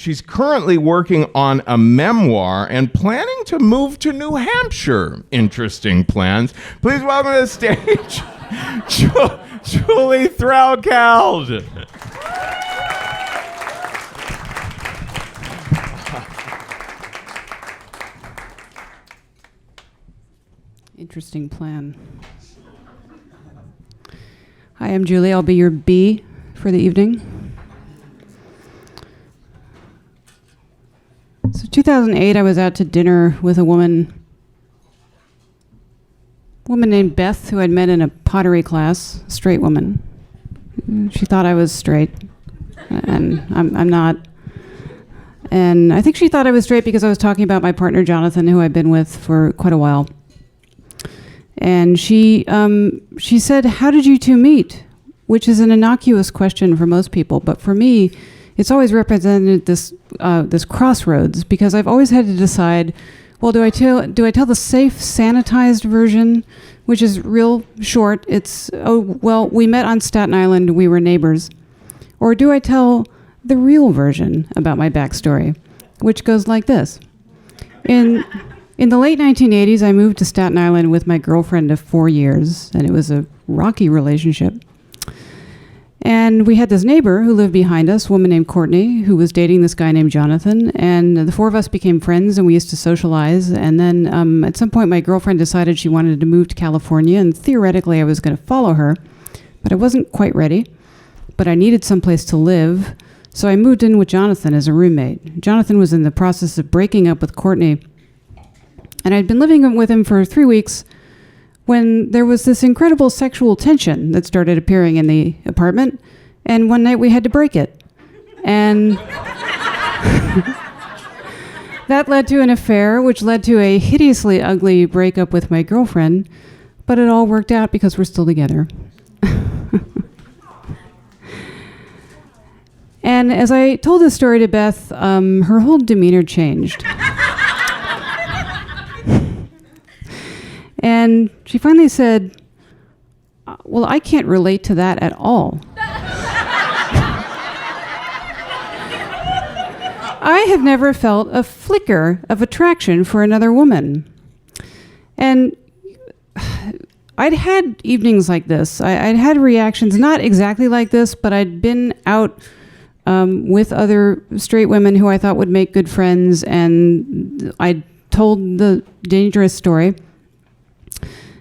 She's currently working on a memoir and planning to move to New Hampshire. Interesting plans. Please welcome to the stage, Julie Threlkeld. Interesting plan. Hi, I'm Julie. I'll be your B for the evening. So 2008, I was out to dinner with a woman named Beth, who I'd met in a pottery class, a straight woman. She thought I was straight, and I'm not. And I think she thought I was straight because I was talking about my partner, Jonathan, who I'd been with for quite a while. And she said, "How did you two meet?" Which is an innocuous question for most people, but for me, it's always represented this crossroads, because I've always had to decide, well, do I tell the safe, sanitized version, which is real short? It's, oh, well, we met on Staten Island, we were neighbors, or do I tell the real version about my backstory, which goes like this. In the late 1980s, I moved to Staten Island with my girlfriend of 4 years, and it was a rocky relationship. And we had this neighbor who lived behind us, a woman named Courtney, who was dating this guy named Jonathan, and the four of us became friends, and we used to socialize. And then at some point, my girlfriend decided she wanted to move to California, and theoretically, I was going to follow her, but I wasn't quite ready. But I needed someplace to live, so I moved in with Jonathan as a roommate. Jonathan was in the process of breaking up with Courtney, and I'd been living with him for 3 weeks when there was this incredible sexual tension that started appearing in the apartment, and one night we had to break it. And that led to an affair, which led to a hideously ugly breakup with my girlfriend, but it all worked out because we're still together. And as I told this story to Beth, her whole demeanor changed. And she finally said, well, I can't relate to that at all. I have never felt a flicker of attraction for another woman. And I'd had evenings like this. I'd had reactions, not exactly like this, but I'd been out with other straight women who I thought would make good friends, and I'd told the dangerous story.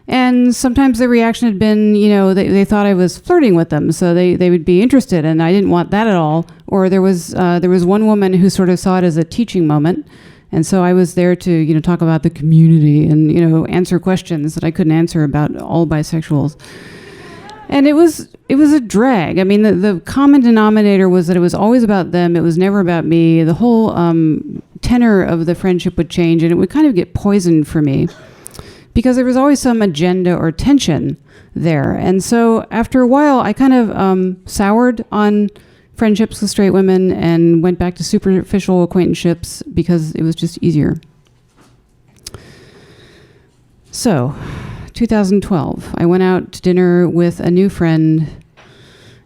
And sometimes the reaction had been, they thought I was flirting with them, so they would be interested, and I didn't want that at all. Or there was one woman who sort of saw it as a teaching moment, and so I was there to, talk about the community and, answer questions that I couldn't answer about all bisexuals. And it was a drag. I mean, the common denominator was that it was always about them. It was never about me. The whole tenor of the friendship would change, and it would kind of get poisoned for me, because there was always some agenda or tension there. And so after a while, I kind of soured on friendships with straight women and went back to superficial acquaintanceships because it was just easier. So, 2012, I went out to dinner with a new friend,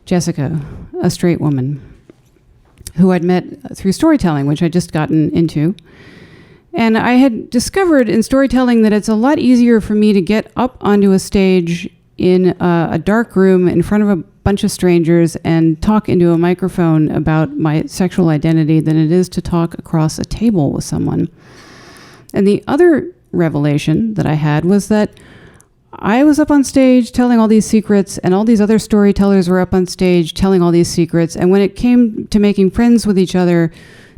Jessica, a straight woman, who I'd met through storytelling, which I'd just gotten into. And I had discovered in storytelling that it's a lot easier for me to get up onto a stage in a dark room in front of a bunch of strangers and talk into a microphone about my sexual identity than it is to talk across a table with someone. And the other revelation that I had was that I was up on stage telling all these secrets, and all these other storytellers were up on stage telling all these secrets. And when it came to making friends with each other,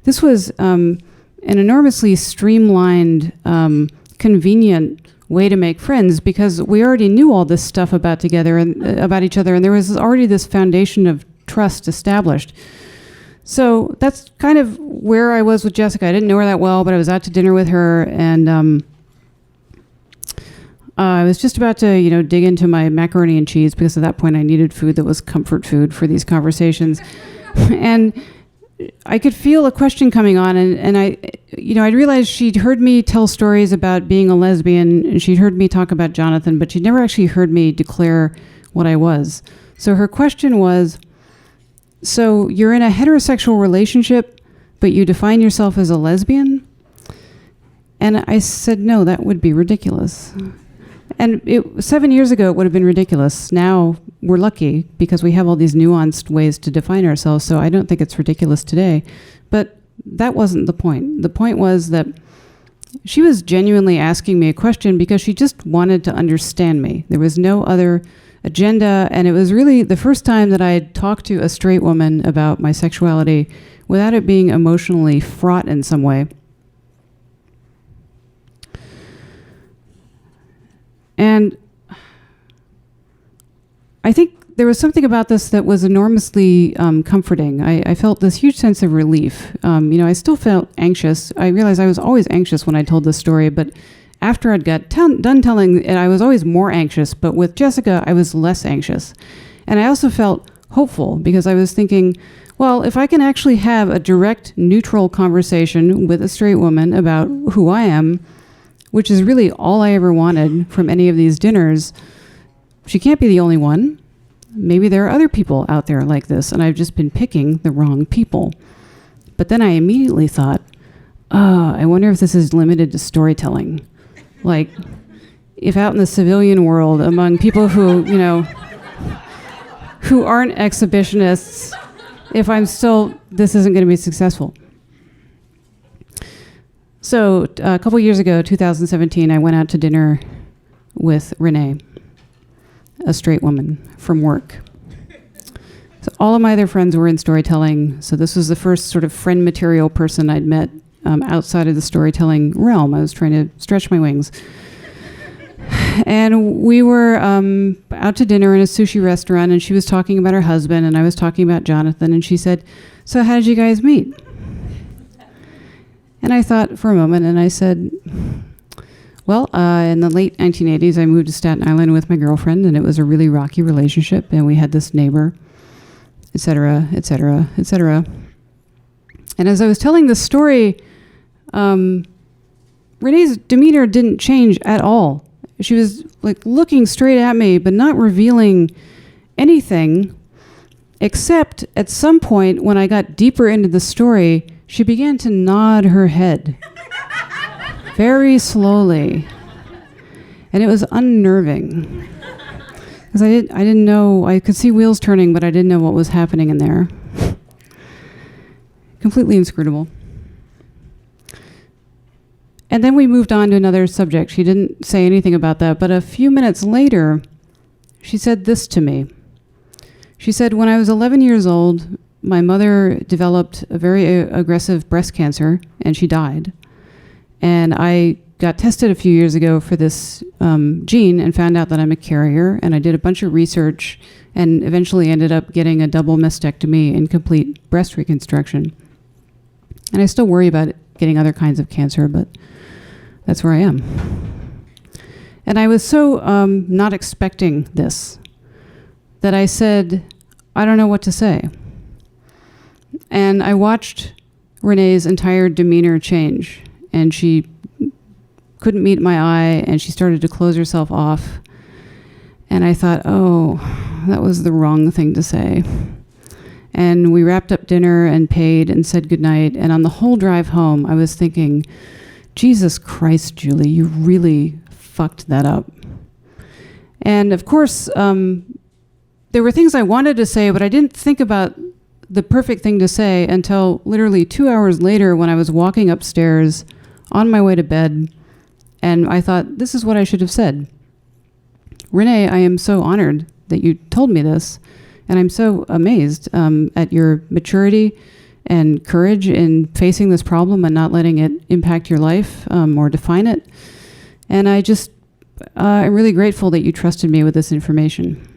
this was an enormously streamlined, convenient way to make friends, because we already knew all this stuff about each other, and there was already this foundation of trust established. So that's kind of where I was with Jessica. I didn't know her that well, but I was out to dinner with her, and I was just about to, dig into my macaroni and cheese, because at that point I needed food that was comfort food for these conversations. And I could feel a question coming on, and I realized she'd heard me tell stories about being a lesbian, and she'd heard me talk about Jonathan, but she'd never actually heard me declare what I was. So her question was, so you're in a heterosexual relationship but you define yourself as a lesbian? And I said, no, that would be ridiculous. And 7 years ago, it would have been ridiculous. Now, we're lucky because we have all these nuanced ways to define ourselves, so I don't think it's ridiculous today. But that wasn't the point. The point was that she was genuinely asking me a question because she just wanted to understand me. There was no other agenda, and it was really the first time that I had talked to a straight woman about my sexuality without it being emotionally fraught in some way. And I think there was something about this that was enormously comforting. I felt this huge sense of relief. I still felt anxious. I realized I was always anxious when I told this story, but after I'd got done telling it, I was always more anxious. But with Jessica, I was less anxious. And I also felt hopeful because I was thinking, well, if I can actually have a direct, neutral conversation with a straight woman about who I am, which is really all I ever wanted from any of these dinners, she can't be the only one. Maybe there are other people out there like this, and I've just been picking the wrong people. But then I immediately thought, I wonder if this is limited to storytelling. Like, if out in the civilian world, among people who, who aren't exhibitionists, if I'm still, this isn't going to be successful. So a couple years ago, 2017, I went out to dinner with Renee, a straight woman from work. So all of my other friends were in storytelling, so this was the first sort of friend material person I'd met outside of the storytelling realm. I was trying to stretch my wings. And we were out to dinner in a sushi restaurant, and she was talking about her husband, and I was talking about Jonathan, and she said, so how did you guys meet? And I thought for a moment, and I said, well, in the late 1980s, I moved to Staten Island with my girlfriend, and it was a really rocky relationship, and we had this neighbor, et cetera, et cetera, et cetera. And as I was telling the story, Renee's demeanor didn't change at all. She was like looking straight at me, but not revealing anything, except at some point when I got deeper into the story, she began to nod her head very slowly. And it was unnerving. Because I didn't know, I could see wheels turning, but I didn't know what was happening in there. Completely inscrutable. And then we moved on to another subject. She didn't say anything about that, but a few minutes later, she said this to me. She said, when I was 11 years old, my mother developed a very aggressive breast cancer, and she died. And I got tested a few years ago for this gene and found out that I'm a carrier, and I did a bunch of research and eventually ended up getting a double mastectomy and complete breast reconstruction. And I still worry about getting other kinds of cancer, but that's where I am. And I was so not expecting this that I said, I don't know what to say. And I watched Renee's entire demeanor change, and she couldn't meet my eye, and she started to close herself off. And I thought, oh, that was the wrong thing to say. And we wrapped up dinner and paid and said goodnight. And on the whole drive home, I was thinking, Jesus Christ, Julie, you really fucked that up. And of course, there were things I wanted to say, but I didn't think about the perfect thing to say until literally 2 hours later when I was walking upstairs on my way to bed, and I thought, this is what I should have said. Renee, I am so honored that you told me this, and I'm so amazed at your maturity and courage in facing this problem and not letting it impact your life or define it. And I'm really grateful that you trusted me with this information.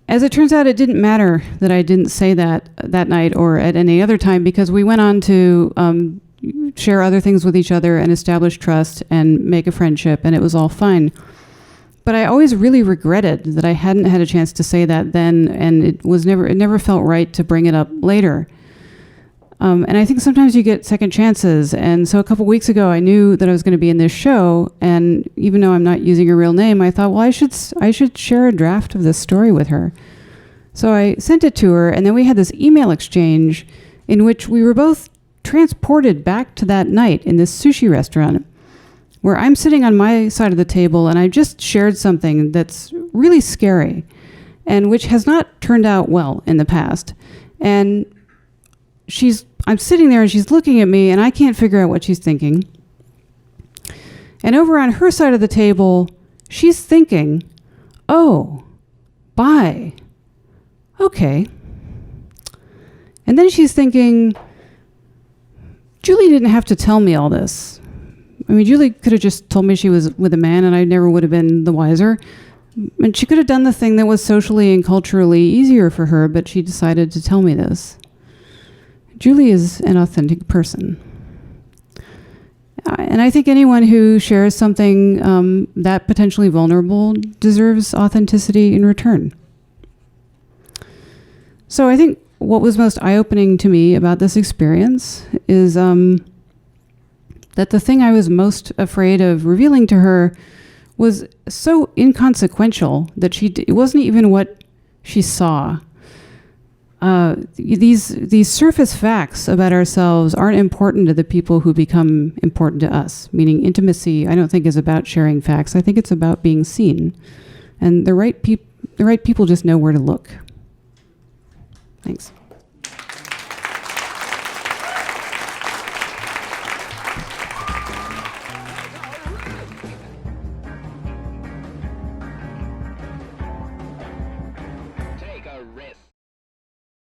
As it turns out, it didn't matter that I didn't say that night or at any other time, because we went on to share other things with each other and establish trust and make a friendship, and it was all fine. But I always really regretted that I hadn't had a chance to say that then, and it never felt right to bring it up later. And I think sometimes you get second chances. And so a couple weeks ago, I knew that I was going to be in this show. And even though I'm not using a real name, I thought, well, I should share a draft of this story with her. So I sent it to her, and then we had this email exchange in which we were both transported back to that night in this sushi restaurant where I'm sitting on my side of the table and I just shared something that's really scary and which has not turned out well in the past. And I'm sitting there and she's looking at me and I can't figure out what she's thinking. And over on her side of the table, she's thinking, oh, bye. Okay. And then she's thinking, Julie didn't have to tell me all this. I mean, Julie could have just told me she was with a man and I never would have been the wiser. And she could have done the thing that was socially and culturally easier for her, but she decided to tell me this. Julie is an authentic person. And I think anyone who shares something that potentially vulnerable deserves authenticity in return. So I think what was most eye-opening to me about this experience is that the thing I was most afraid of revealing to her was so inconsequential that it wasn't even what she saw. These surface facts about ourselves aren't important to the people who become important to us, meaning intimacy, I don't think is about sharing facts. I think it's about being seen. And the right people just know where to look. Thanks.